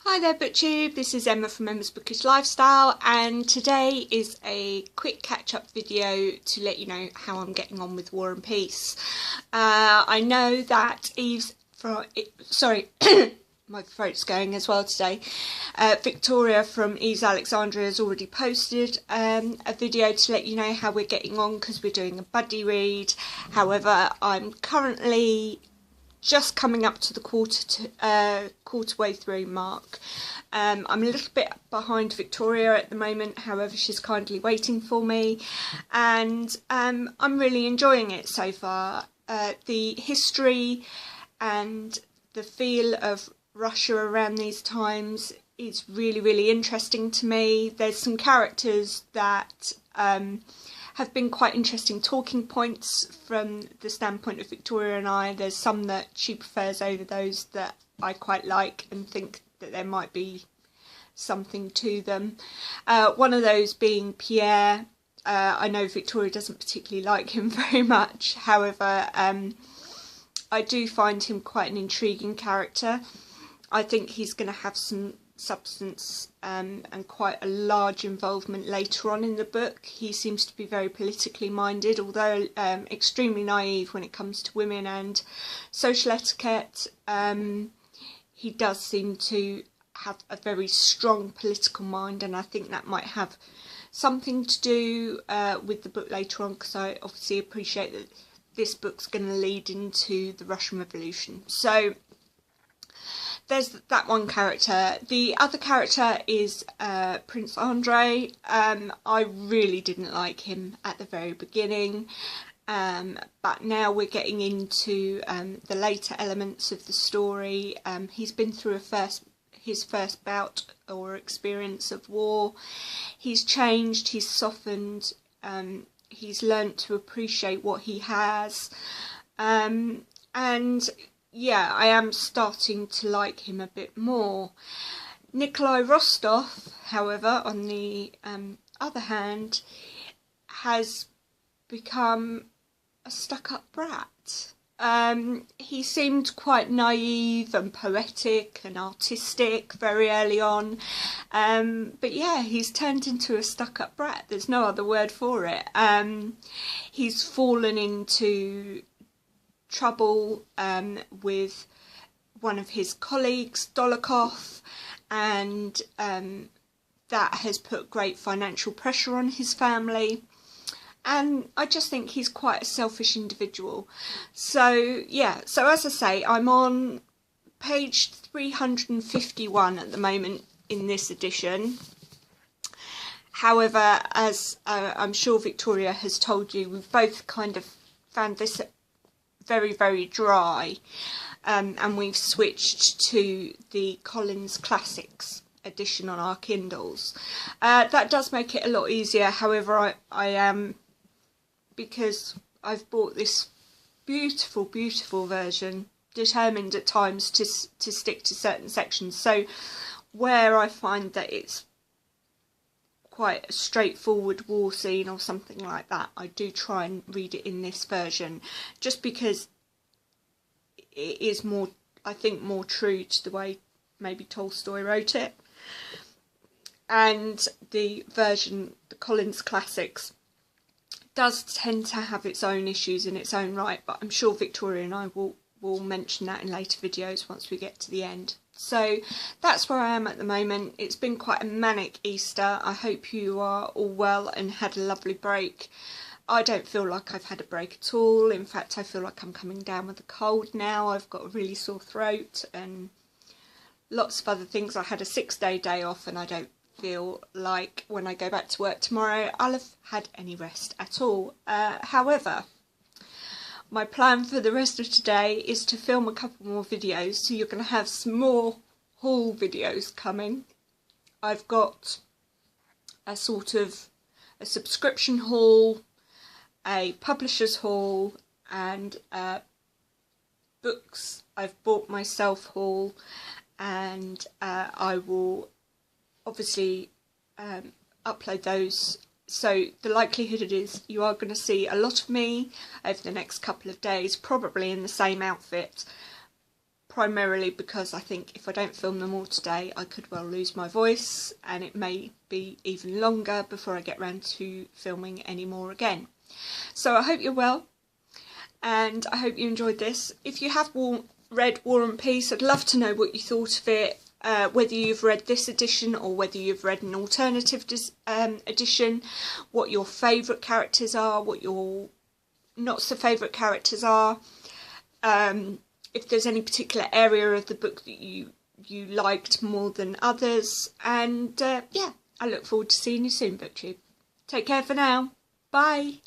Hi there BookTube, this is Emma from Emma's Bookish Lifestyle, and today is a quick catch-up video to let you know how I'm getting on with War and Peace. I know that my throat's going as well today. Victoria from Eve's Alexandria has already posted a video to let you know how we're getting on because we're doing a buddy read. However, I'm currently just coming up to the quarter way through mark. I'm a little bit behind Victoria at the moment, however she's kindly waiting for me, and I'm really enjoying it so far. The history and the feel of Russia around these times is really interesting to me. There's some characters that have been quite interesting talking points from the standpoint of Victoria and I. There's some that she prefers over those that I quite like and think that there might be something to them. One of those being Pierre. I know Victoria doesn't particularly like him very much, however I do find him quite an intriguing character. I think he's going to have some substance and quite a large involvement later on in the book. He seems to be very politically minded, although extremely naive when it comes to women and social etiquette. He does seem to have a very strong political mind, and I think that might have something to do with the book later on, because I obviously appreciate that this book's going to lead into the Russian Revolution. So there's that one character. The other character is Prince Andrei. I really didn't like him at the very beginning, but now we're getting into the later elements of the story. He's been through his first bout or experience of war. He's changed, he's softened, he's learnt to appreciate what he has, and yeah, I am starting to like him a bit more. Nikolai Rostov, however, on the other hand, has become a stuck-up brat. He seemed quite naive and poetic and artistic very early on, but yeah, he's turned into a stuck-up brat. There's no other word for it. He's fallen into trouble with one of his colleagues, Dolokhov, and that has put great financial pressure on his family, and I just think he's quite a selfish individual. So yeah, so as I say, I'm on page 351 at the moment in this edition. However, as I'm sure Victoria has told you, we've both kind of found this very dry, and we've switched to the Collins Classics edition on our Kindles. That does make it a lot easier. However, I am, because I've bought this beautiful version, determined at times to stick to certain sections. So where I find that it's quite a straightforward war scene or something like that, I do try and read it in this version, just because it is more, I think, more true to the way maybe Tolstoy wrote it. And the version, the Collins Classics, does tend to have its own issues in its own right, but I'm sure Victoria and I will mention that in later videos once we get to the end. So that's where I am at the moment. It's been quite a manic Easter. I hope you are all well and had a lovely break. I don't feel like I've had a break at all. In fact, I feel like I'm coming down with a cold now. I've got a really sore throat and lots of other things. I had a 6-day day off, and I don't feel like when I go back to work tomorrow I'll have had any rest at all. However, my plan for the rest of today is to film a couple more videos, so you're going to have some more haul videos coming. I've got a sort of a subscription haul, a publisher's haul, and books I've bought myself haul, and I will obviously upload those. So the likelihood is you are going to see a lot of me over the next couple of days, probably in the same outfit, primarily because I think if I don't film them all today, I could well lose my voice, and it may be even longer before I get around to filming any more again. So I hope you're well, and I hope you enjoyed this. If you have read War and Peace, I'd love to know what you thought of it, whether you've read this edition or whether you've read an alternative edition, what your favourite characters are, what your not so favourite characters are, if there's any particular area of the book that you liked more than others, and yeah, I look forward to seeing you soon, BookTube. Take care for now. Bye.